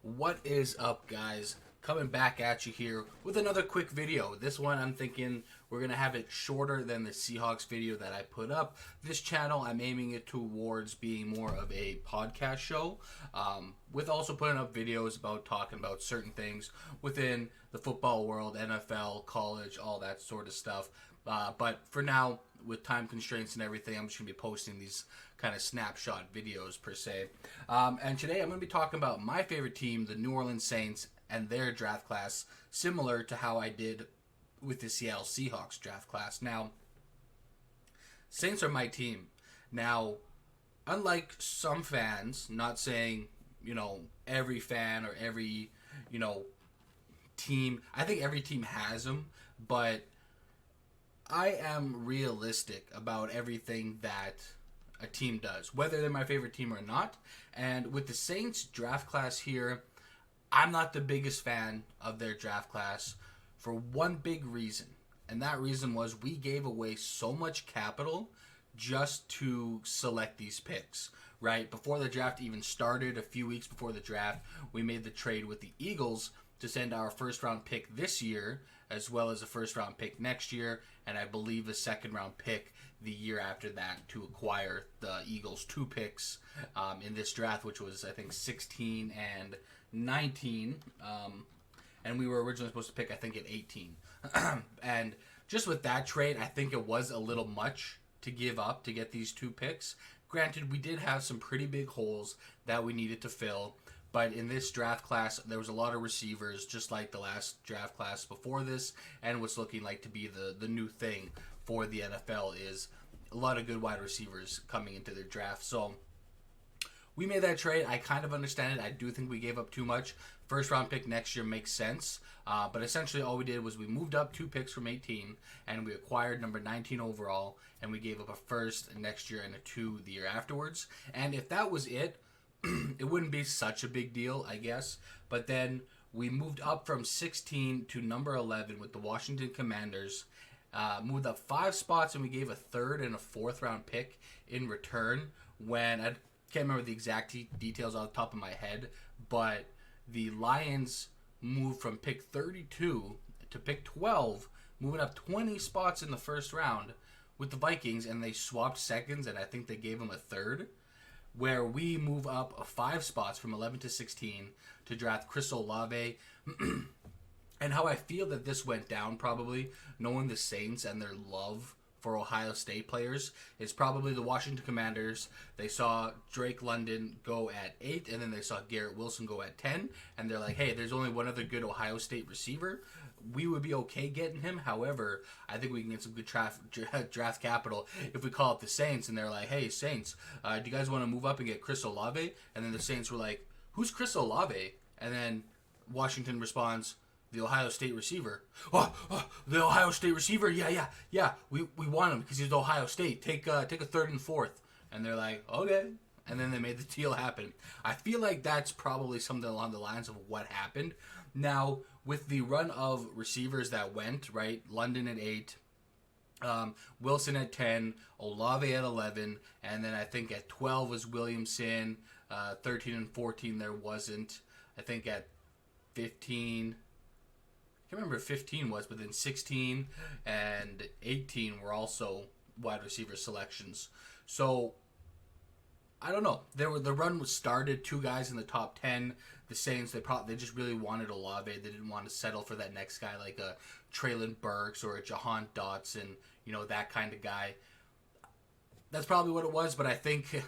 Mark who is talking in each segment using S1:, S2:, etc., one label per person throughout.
S1: What is up, guys? Coming back at you here with another quick video. This one, I'm thinking we're going to have it shorter than the Seahawks video that I put up. This channel, I'm aiming it towards being more of a podcast show, with also putting up videos about talking about certain things within the football world, NFL, college, all that sort of stuff. But for now, with time constraints and everything, I'm just going to be posting these kind of snapshot videos per se. And today I'm going to be talking about my favorite team, the New Orleans Saints, and their draft class, similar to how I did with the Seattle Seahawks draft class. Now, Saints are my team. Now, unlike some fans, not saying, every fan or every, team, I think every team has them, but I am realistic about everything that a team does, whether they're my favorite team or not. And with the Saints draft class here, I'm not the biggest fan of their draft class for one big reason. And that reason was we gave away so much capital just to select these picks, right? Before the draft even started, a few weeks before the draft, we made the trade with the Eagles to send our first round pick this year, as well as a first round pick next year, and I believe a second round pick the year after that to acquire the Eagles' two picks in this draft, which was, I think, 16 and 19. And we were originally supposed to pick, I think, at 18. And just with that trade, I think it was a little much to give up to get these two picks. Granted, we did have some pretty big holes that we needed to fill. But in this draft class, there was a lot of receivers, just like the last draft class before this, and what's looking like to be the new thing for the NFL is a lot of good wide receivers coming into their draft. So we made that trade. I kind of understand it. I do think we gave up too much. First round pick next year makes sense. But essentially all we did was we moved up two picks from 18, and we acquired number 19 overall, and we gave up a first next year and a 2 the year afterwards. And if that was it, it wouldn't be such a big deal, I guess. But then we moved up from 16 to number 11 with the Washington Commanders. Moved up 5 spots, and we gave a third and a fourth round pick in return. When I can't remember the exact details off the top of my head, but the Lions moved from pick 32 to pick 12, moving up 20 spots in the first round with the Vikings, and they swapped seconds, and I think they gave them a third, where we move up 5 spots from 11 to 16 to draft Chris Olave. And how I feel that this went down, probably, knowing the Saints and their love for Ohio State players, is probably the Washington Commanders. They saw Drake London go at 8, and then they saw Garrett Wilson go at 10, and they're like, hey, there's only one other good Ohio State receiver. We would be okay getting him. However, I think we can get some good draft capital if we call up the Saints, and they're like, hey, Saints, do you guys want to move up and get Chris Olave? And then the Saints were like, who's Chris Olave? And then Washington responds, the Ohio State receiver. The Ohio State receiver? Yeah. We want him because he's Ohio State. Take a third and fourth. And they're like, okay. And then they made the deal happen. I feel like that's probably something along the lines of what happened. Now, with the run of receivers that went, right, London at 8, Wilson at 10, Olave at 11, and then I think at 12 was Williamson, 13 and 14 there wasn't. I think at 15... I can't remember if 15 was, but then 16 and 18 were also wide receiver selections. So, I don't know. The run was started, 2 guys in the top 10. The Saints, they just really wanted Olave. They didn't want to settle for that next guy like a Traylon Burks or a Jahan Dotson, that kind of guy. That's probably what it was, but I think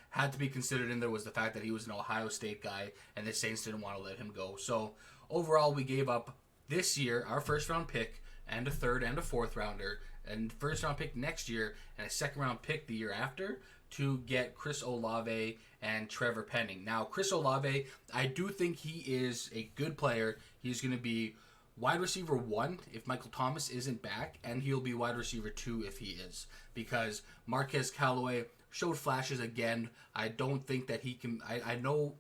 S1: had to be considered in there was the fact that he was an Ohio State guy, and the Saints didn't want to let him go. So, overall, we gave up this year our first round pick and a third and a fourth rounder, and first round pick next year and a second round pick the year after to get Chris Olave and Trevor Penning. Now, Chris Olave, I do think he is a good player. He's going to be wide receiver 1 if Michael Thomas isn't back, and he'll be wide receiver 2 if he is, because Marquez Callaway showed flashes again. I don't think that he can... I know...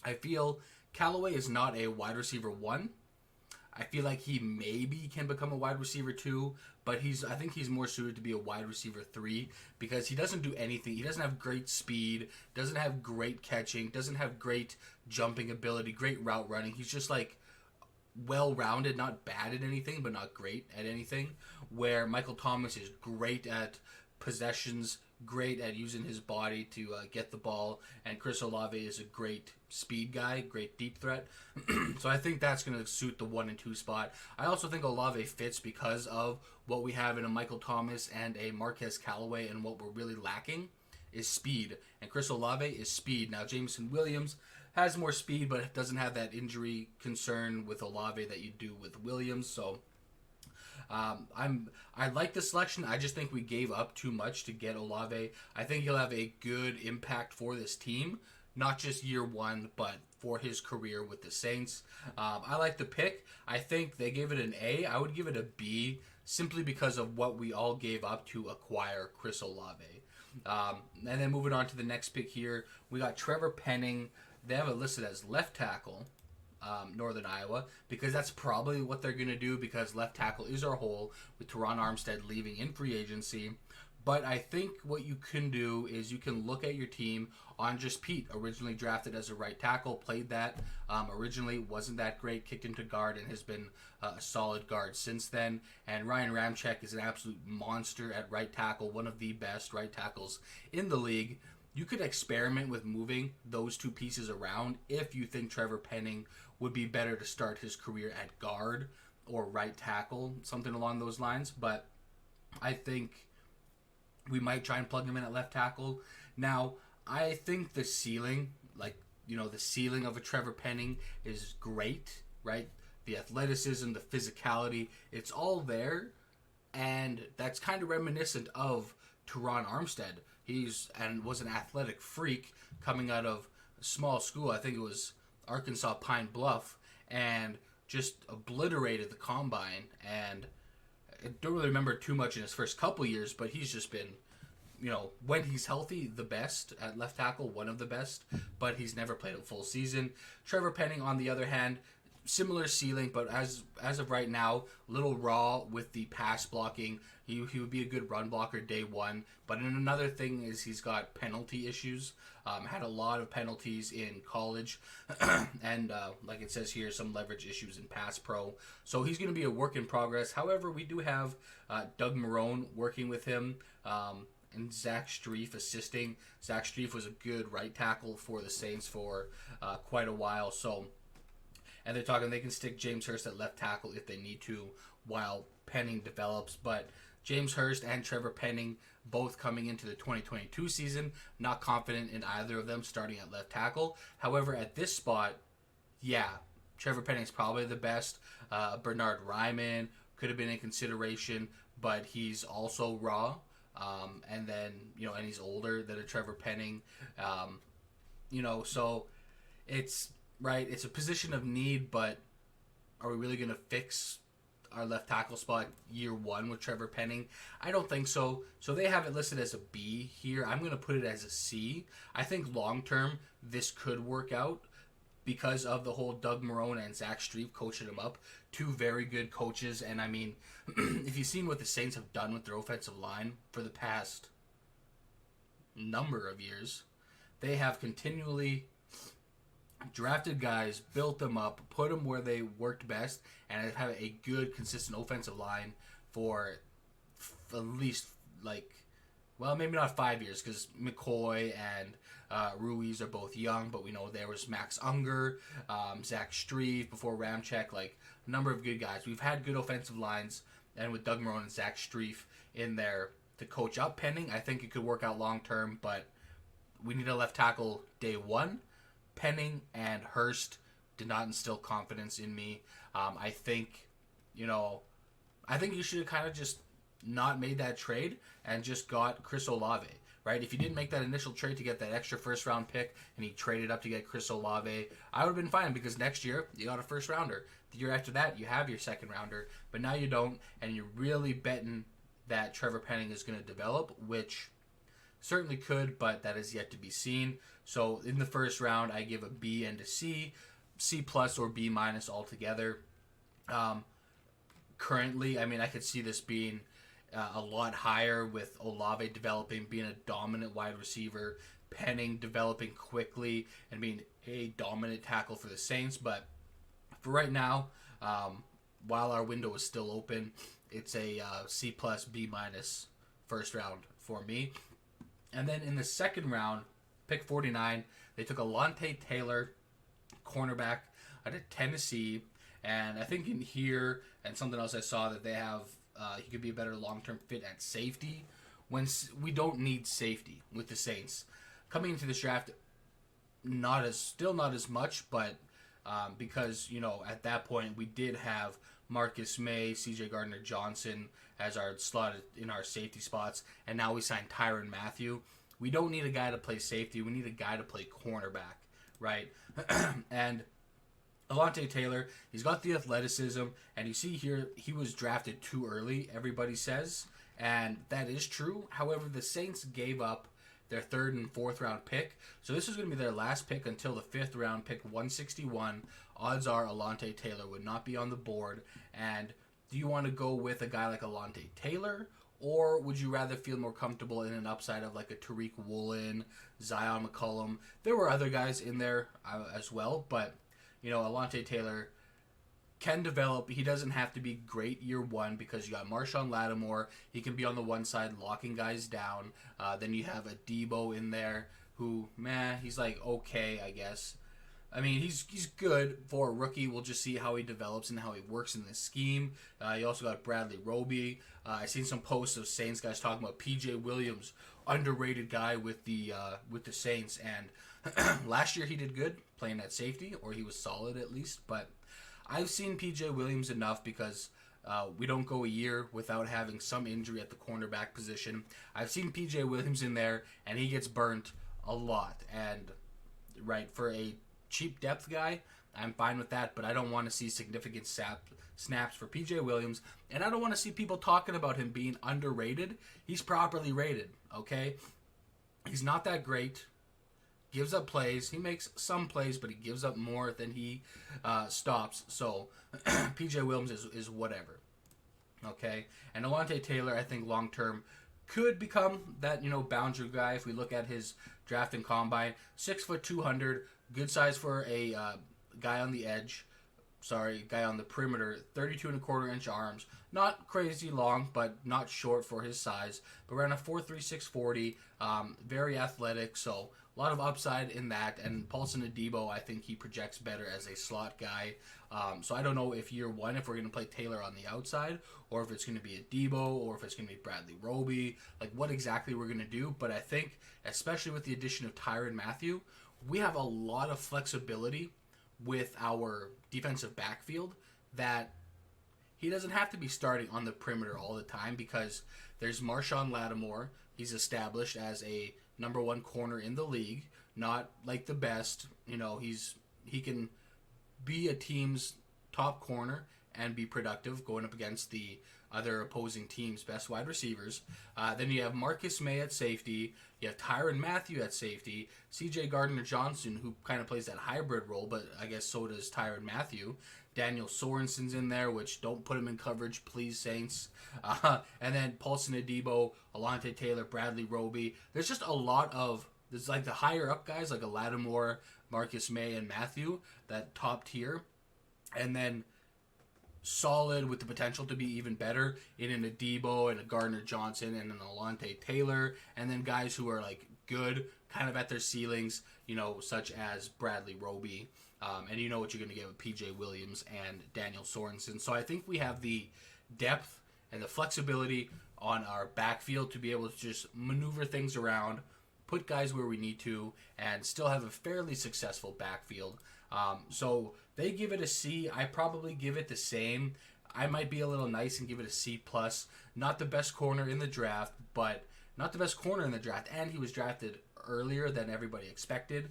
S1: I feel Callaway is not a wide receiver 1. I feel like he maybe can become a wide receiver 2, but I think he's more suited to be a wide receiver 3 because he doesn't do anything. He doesn't have great speed, doesn't have great catching, doesn't have great jumping ability, great route running. He's just like well-rounded, not bad at anything, but not great at anything, where Michael Thomas is great at possessions, great at using his body to get the ball, and Chris Olave is a great speed guy, great deep threat. So I think that's going to suit the 1 and 2 spot. I also think Olave fits because of what we have in a Michael Thomas and a Marquez Callaway, and what we're really lacking is speed, and Chris Olave is speed. Now Jameson Williams has more speed, but doesn't have that injury concern with Olave that you do with Williams. So I like the selection. I just think we gave up too much to get Olave. I think he'll have a good impact for this team, not just year one, but for his career with the Saints. I like the pick. I think they gave it an A. I would give it a B simply because of what we all gave up to acquire Chris Olave. And then moving on to the next pick here, we got Trevor Penning. They have it listed as left tackle, Northern Iowa, because that's probably what they're going to do, because left tackle is our hole with Teron Armstead leaving in free agency. But I think what you can do is you can look at your team. Andres Pete, originally drafted as a right tackle, played that. Originally wasn't that great, kicked into guard, and has been a solid guard since then. And Ryan Ramczyk is an absolute monster at right tackle, one of the best right tackles in the league. You could experiment with moving those two pieces around if you think Trevor Penning would be better to start his career at guard or right tackle, something along those lines. But I think we might try and plug him in at left tackle. Now, I think the ceiling, the ceiling of a Trevor Penning is great, right? The athleticism, the physicality, it's all there. And that's kind of reminiscent of Teron Armstead. Was an athletic freak coming out of a small school. I think it was Arkansas Pine Bluff, and just obliterated the combine. And I don't really remember too much in his first couple years, but he's just been, when he's healthy, the best at left tackle, one of the best, but he's never played a full season. Trevor Penning, on the other hand, similar ceiling, but as of right now, a little raw with the pass blocking. He would be a good run blocker day one. But another thing is he's got penalty issues. Had a lot of penalties in college. And like it says here, some leverage issues in pass pro. So he's going to be a work in progress. However, we do have Doug Marrone working with him. And Zach Strief assisting. Zach Strief was a good right tackle for the Saints for quite a while. So, and they're talking they can stick James Hurst at left tackle if they need to while Penning develops. But James Hurst and Trevor Penning both coming into the 2022 season. Not confident in either of them starting at left tackle. However, at this spot, yeah, Trevor Penning's probably the best. Bernard Ryman could have been in consideration, but he's also raw. And then, and he's older than a Trevor Penning. So it's right. It's a position of need, but are we really going to fix our left tackle spot year one with Trevor Penning? I don't think so. So they have it listed as a B here. I'm going to put it as a C. I think long term this could work out because of the whole Doug Marrone and Zach Strief coaching him up. Two very good coaches. And I mean, if you've seen what the Saints have done with their offensive line for the past number of years, they have continually drafted guys, built them up, put them where they worked best, and have a good, consistent offensive line for at least, maybe not 5 years, because McCoy and Ruiz are both young, but we know there was Max Unger, Zach Strief before Ramczyk, a number of good guys. We've had good offensive lines, and with Doug Marrone and Zach Strief in there to coach up Penning, I think it could work out long term, but we need a left tackle day one. Penning and Hurst did not instill confidence in me. I think you should have kind of just not made that trade and just got Chris Olave, right? If you didn't make that initial trade to get that extra first round pick and he traded up to get Chris Olave, I would have been fine because next year you got a first rounder. The year after that you have your second rounder, but now you don't, and you're really betting that Trevor Penning is going to develop, which certainly could, but that is yet to be seen. So in the first round, I give a B and a C, C plus or B minus altogether. Um, Currently, I mean, I could see this being a lot higher with Olave developing, being a dominant wide receiver, Penning developing quickly, and being a dominant tackle for the Saints. But for right now, while our window is still open, it's a C plus B minus first round for me. And then in the second round, pick 49, they took Alontae Taylor, cornerback out of Tennessee. And I think in here, and something else I saw, that they have, he could be a better long-term fit at safety when we don't need safety with the Saints. Coming into this draft, still not as much, but because, you know, at that point we did have Marcus May, C.J. Gardner-Johnson as our slot in our safety spots, and now we signed Tyrann Mathieu. We don't need a guy to play safety. We need a guy to play cornerback, right? And Alontae Taylor, he's got the athleticism, and you see here he was drafted too early, everybody says, and that is true. However, the Saints gave up their third and fourth round pick, so this is going to be their last pick until the fifth round, pick 161. Odds are Alontae Taylor would not be on the board. And do you want to go with a guy like Alontae Taylor, or would you rather feel more comfortable in an upside of like a Tariq Woolen, Zion McCollum? There were other guys in there as well, but you know, Alontae Taylor can develop. He doesn't have to be great year one because you got Marshawn Lattimore. He can be on the one side locking guys down. Then you have a Debo in there who, he's like okay, I guess. I mean, he's good for a rookie. We'll just see how he develops and how he works in this scheme. You also got Bradley Roby. I seen some posts of Saints guys talking about P.J. Williams, underrated guy with the Saints. And last year he did good playing at safety, or he was solid at least. But I've seen P.J. Williams enough because we don't go a year without having some injury at the cornerback position. I've seen P.J. Williams in there, and he gets burnt a lot. And right, for a cheap depth guy, I'm fine with that, but I don't want to see significant snaps for PJ Williams, and I don't want to see people talking about him being underrated. He's properly rated, okay? He's not that great. Gives up plays. He makes some plays, but he gives up more than he stops. So PJ Williams is whatever, okay? And Alontae Taylor, I think long term could become that, you know, boundary guy. If we look at his draft and combine, 6 foot 200. Good size for a guy on the edge. Guy on the perimeter. 32 and a quarter inch arms. Not crazy long, but not short for his size. But around a 4.36 40. Very athletic, so a lot of upside in that. And Paulson Adebo, I think he projects better as a slot guy. So I don't know if year one, if we're going to play Taylor on the outside, or if it's going to be Adebo, or if it's going to be Bradley Roby, like what exactly we're going to do. But I think, especially with the addition of Tyrann Mathieu, we have a lot of flexibility with our defensive backfield that he doesn't have to be starting on the perimeter all the time because there's Marshawn Lattimore. He's established as a number one corner in the league, not like the best. You know, he can be a team's top corner and be productive going up against the other opposing team's best wide receivers. Then you have Marcus May at safety. You have Tyrann Mathieu at safety. C.J. Gardner-Johnson, who kind of plays that hybrid role, but I guess so does Tyrann Mathieu. Daniel Sorensen's in there, which don't put him in coverage, please, Saints. And then Paulson Adebo, Alontae Taylor, Bradley Roby. There's just a lot of, there's like the higher up guys, like a Lattimore, Marcus May, and Mathieu, that top tier. And then solid with the potential to be even better in an Adebo and a Gardner-Johnson and an Alontae Taylor, and then guys who are like good, kind of at their ceilings, you know, such as Bradley Roby, and you know what you're going to get with P.J. Williams and Daniel Sorensen. So I think we have the depth and the flexibility on our backfield to be able to just maneuver things around, put guys where we need to, and still have a fairly successful backfield. So they give it a C. I probably give it the same. I might be a little nice and give it a C+. Not the best corner in the draft, and he was drafted earlier than everybody expected,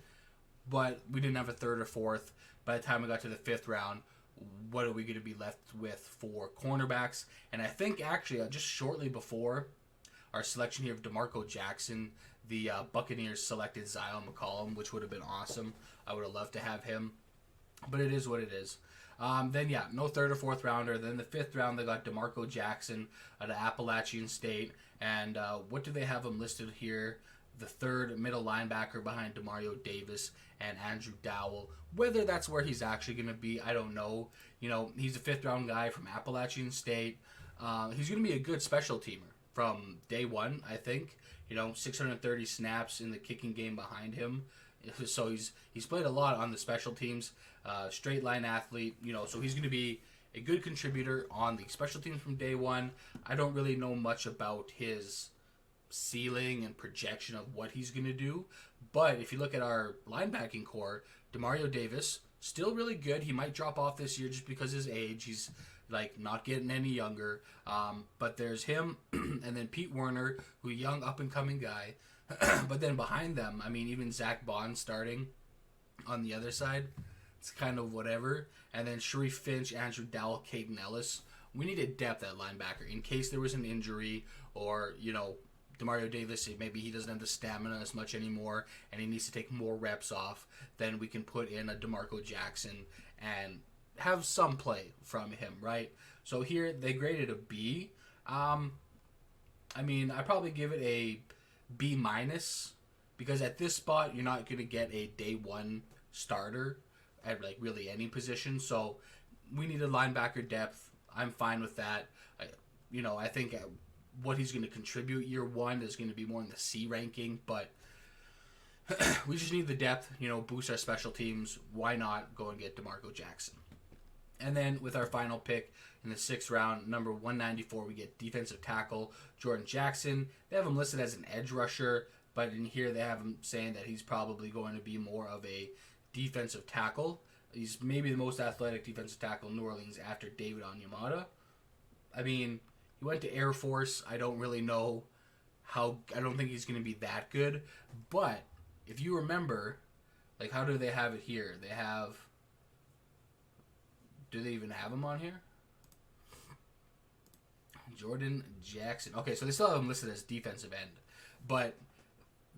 S1: but we didn't have a third or fourth. By the time we got to the fifth round, what are we going to be left with for cornerbacks? And I think actually just shortly before our selection here of DeMarco Jackson, the Buccaneers selected Zion McCollum, which would have been awesome. I would have loved to have him. but it is what it is. Then yeah, no third or fourth rounder. Then the fifth round they got DeMarco Jackson out of Appalachian State, and what do they have him listed here? The third middle linebacker behind Demario Davis and Andrew Dowell. Whether that's where he's actually going to be, I don't know. You know, he's a fifth round guy from Appalachian State. He's going to be a good special teamer from day one, I think. You know, 630 snaps in the kicking game behind him. So he's played a lot on the special teams. Straight line athlete, you know, so he's going to be a good contributor on the special teams from day one. I don't really know much about his ceiling and projection of what he's going to do. But if you look at our linebacking core, Demario Davis, still really good. He might drop off this year just because of his age. He's like not getting any younger. But there's him and then Pete Werner, who a young up and coming guy. But then behind them, I mean, even Zach Bond starting on the other side, it's kind of whatever. And then Sharif Finch, Andrew Dowell, Caden Ellis. We needed depth at linebacker in case there was an injury or, you know, Demario Davis, maybe he doesn't have the stamina as much anymore and he needs to take more reps off. Then we can put in a DeMarco Jackson and have some play from him, right? So here they graded a B. I mean, I probably give it a B minus because at this spot you're not going to get a day one starter at like really any position. So we needed linebacker depth. I'm fine with that. I think what he's going to contribute year one is going to be more in the C ranking, but we just need the depth, boost our special teams. Why not go and get DeMarco Jackson? And then with our final pick in the sixth round, number 194, we get defensive tackle Jordan Jackson. They have him listed as an edge rusher, but in here they have him saying that he's probably going to be more of a defensive tackle. He's maybe the most athletic defensive tackle in New Orleans after David Onyemata. I mean, he went to Air Force. I don't really know I don't think he's going to be that good. But if you remember, like, how do they have it here? Do they even have him on here? Jordan Jackson. Okay, so they still have him listed as defensive end. But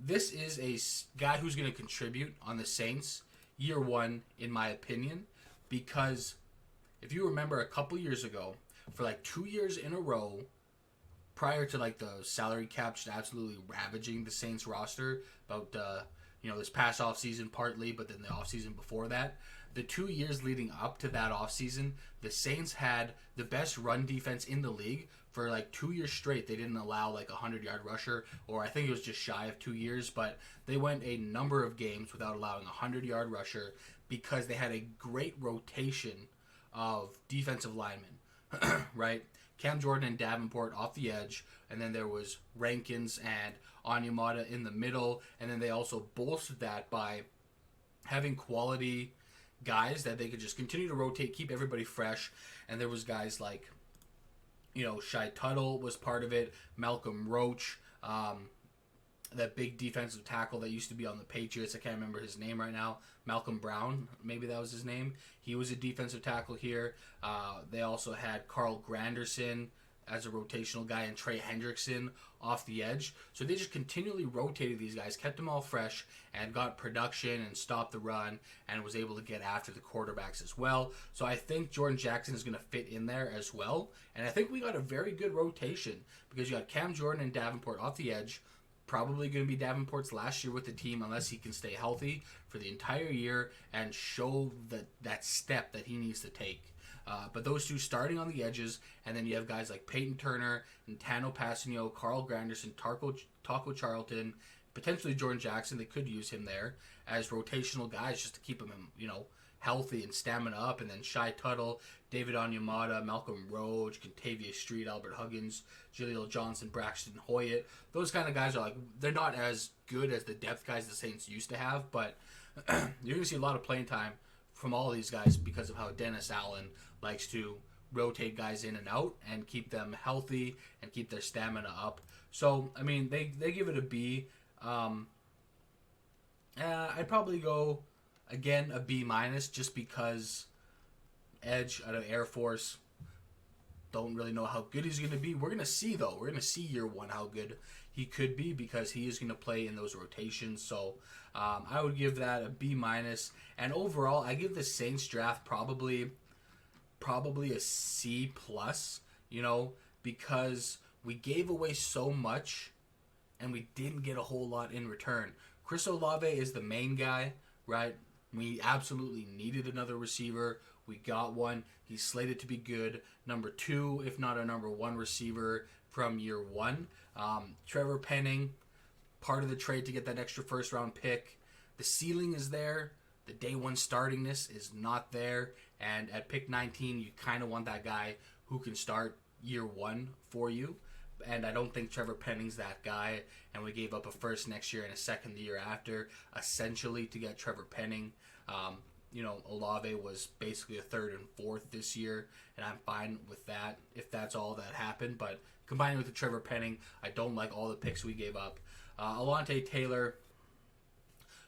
S1: this is a guy who's going to contribute on the Saints year one, in my opinion, because if you remember a couple years ago, for like 2 years in a row, prior to like the salary cap just absolutely ravaging the Saints roster, about this past offseason partly, but then the offseason before that, the 2 years leading up to that offseason, the Saints had the best run defense in the league. For like 2 years straight, they didn't allow like a 100-yard rusher, or I think it was just shy of 2 years, but they went a number of games without allowing a 100-yard rusher because they had a great rotation of defensive linemen, right? Cam Jordan and Davenport off the edge, and then there was Rankins and Onyemata in the middle, and then they also bolstered that by having quality guys that they could just continue to rotate, keep everybody fresh, and there was guys like Shai Tuttle was part of it. Malcolm Roach, that big defensive tackle that used to be on the Patriots. I can't remember his name right now. Malcolm Brown, maybe that was his name. He was a defensive tackle here. They also had Carl Granderson as a rotational guy and Trey Hendrickson off the edge. So they just continually rotated these guys, kept them all fresh, and got production and stopped the run and was able to get after the quarterbacks as well. So I think Jordan Jackson is going to fit in there as well. And I think we got a very good rotation because you got Cam Jordan and Davenport off the edge. Probably going to be Davenport's last year with the team unless he can stay healthy for the entire year and show that step that he needs to take. But those two starting on the edges, and then you have guys like Peyton Turner, Tano Passanio, Carl Granderson, Taco Charlton, potentially Jordan Jackson. They could use him there as rotational guys just to keep him, healthy and stamina up. And then Shai Tuttle, David Onyemata, Malcolm Roach, Contavious Street, Albert Huggins, Jaleel Johnson, Braxton Hoyt. Those kind of guys are they're not as good as the depth guys the Saints used to have, but you're going to see a lot of playing time from all of these guys because of how Dennis Allen likes to rotate guys in and out and keep them healthy and keep their stamina up. So, I mean, they give it a B. I'd probably go, again, a B minus just because edge out of Air Force, Don't really know how good he's going to be. We're going to see, though. We're going to see year one how good he could be because he is going to play in those rotations. So I would give that a B minus. And overall, I give the Saints draft probably a C plus, because we gave away so much and we didn't get a whole lot in return. Chris Olave is the main guy, right? We absolutely needed another receiver. We got one. He's slated to be good. Number 2, if not a number 1 receiver from year 1. Trevor Penning, part of the trade to get that extra first round pick. The ceiling is there. The day 1 startingness is not there. And at pick 19, you kind of want that guy who can start year 1 for you. And I don't think Trevor Penning's that guy. And we gave up a first next year and a second the year after, essentially, to get Trevor Penning. Olave was basically a third and fourth this year, and I'm fine with that if that's all that happened. But combining with the Trevor Penning, I don't like all the picks we gave up. Alontae Taylor,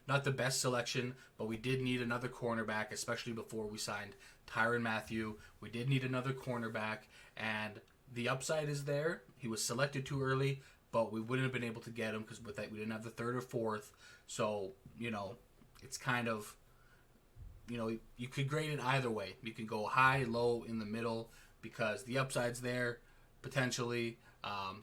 S1: not the best selection, but we did need another cornerback, especially before we signed Tyrann Mathieu. We did need another cornerback, and the upside is there. He was selected too early, but we wouldn't have been able to get him because with that we didn't have the third or fourth. So, it's kind of, you could grade it either way. You can go high, low, in the middle because the upside's there, potentially.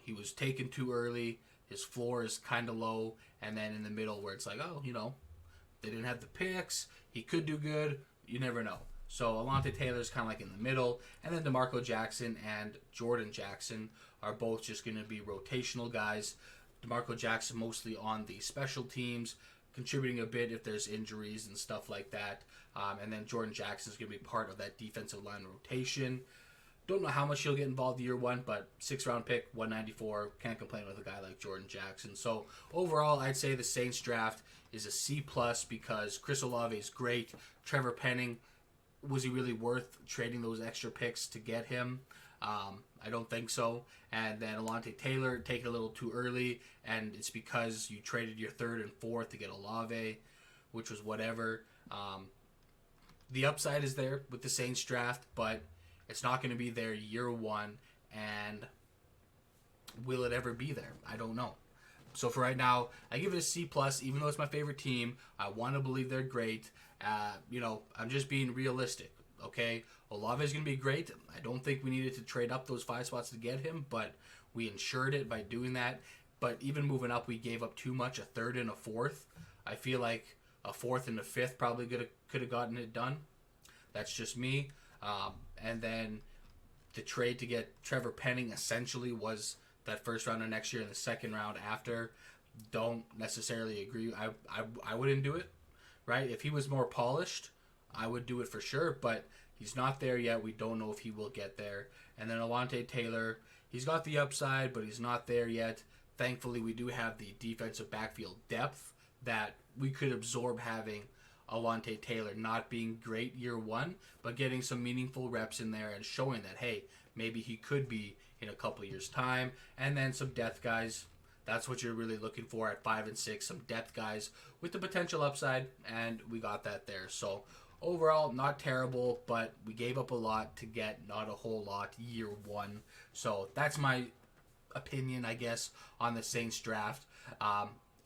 S1: He was taken too early. His floor is kind of low. And then in the middle where it's like, they didn't have the picks. He could do good. You never know. So Alontae Taylor's kind of like in the middle. And then DeMarco Jackson and Jordan Jackson are both just going to be rotational guys. DeMarco Jackson mostly on the special teams, contributing a bit if there's injuries and stuff like that. And then Jordan Jackson is going to be part of that defensive line rotation. Don't know how much he'll get involved year 1, but 6th round pick, 194. Can't complain with a guy like Jordan Jackson. So overall, I'd say the Saints draft is a C plus because Chris Olave is great. Trevor Penning, was he really worth trading those extra picks to get him? I don't think so. And then Alontae Taylor, taken a little too early, and it's because you traded your 3rd and 4th to get Olave, which was whatever. The upside is there with the Saints draft, but it's not going to be there year 1, and will it ever be there? I don't know. So for right now, I give it a C plus, even though it's my favorite team. I want to believe they're great. I'm just being realistic. Okay, Olave is going to be great. I don't think we needed to trade up those 5 spots to get him, but we ensured it by doing that. But even moving up, we gave up too much, a 3rd and a 4th. I feel like a 4th and a 5th probably could have gotten it done. That's just me. And then the trade to get Trevor Penning essentially was that first round of next year and the second round after. Don't necessarily agree. I wouldn't do it, right? If he was more polished, I would do it for sure, but he's not there yet. We don't know if he will get there. And then Alontae Taylor, he's got the upside, but he's not there yet. Thankfully, we do have the defensive backfield depth that we could absorb having Alontae Taylor not being great year 1, but getting some meaningful reps in there and showing that, hey, maybe he could be in a couple years' time. And then some depth guys. That's what you're really looking for at 5 and 6, some depth guys with the potential upside, and we got that there. So overall, not terrible, but we gave up a lot to get not a whole lot year 1. So that's my opinion, I guess, on the Saints draft.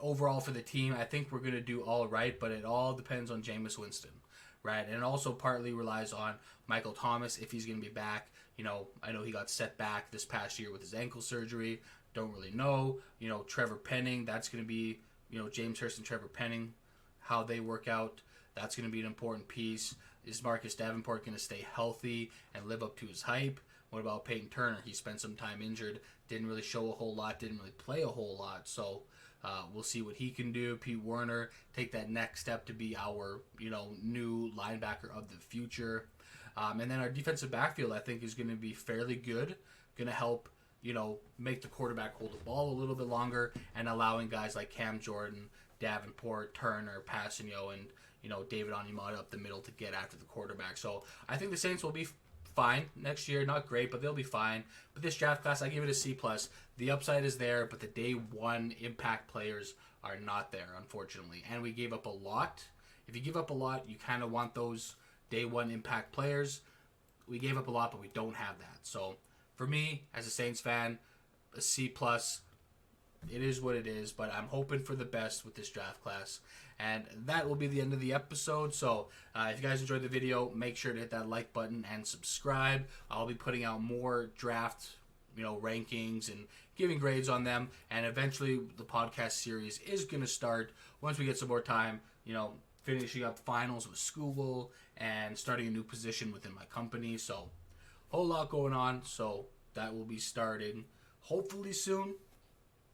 S1: Overall for the team, I think we're going to do all right, but it all depends on Jameis Winston, right? And it also partly relies on Michael Thomas if he's going to be back. I know he got set back this past year with his ankle surgery. Don't really know. Trevor Penning, that's going to be, James Hurst and Trevor Penning, how they work out. That's going to be an important piece. Is Marcus Davenport going to stay healthy and live up to his hype? What about Peyton Turner? He spent some time injured. Didn't really show a whole lot. Didn't really play a whole lot. So we'll see what he can do. Pete Werner, take that next step to be our, new linebacker of the future. And then our defensive backfield, I think, is going to be fairly good. Going to help, make the quarterback hold the ball a little bit longer and allowing guys like Cam Jordan, Davenport, Turner, Passanio, and, David Onyemata up the middle to get after the quarterback. So I think the Saints will be fine next year. Not great, but they'll be fine. But this draft class, I give it a C+. The upside is there, but the day 1 impact players are not there, unfortunately. And we gave up a lot. If you give up a lot, you kind of want those day 1 impact players. We gave up a lot, but we don't have that. So For me, as a Saints fan, a C plus. It is what it is, but I'm hoping for the best with this draft class. And that will be the end of the episode. So if you guys enjoyed the video, make sure to hit that like button and subscribe. I'll be putting out more draft, rankings and giving grades on them. And eventually the podcast series is going to start once we get some more time, finishing up finals with school and starting a new position within my company. So whole lot going on. So that will be starting hopefully soon.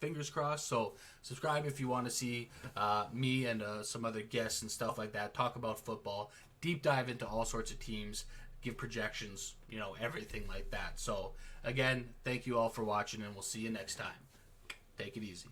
S1: Fingers crossed. So subscribe if you want to see me and some other guests and stuff like that talk about football, deep dive into all sorts of teams, give projections, everything like that. So again, thank you all for watching, and we'll see you next time. Take it easy.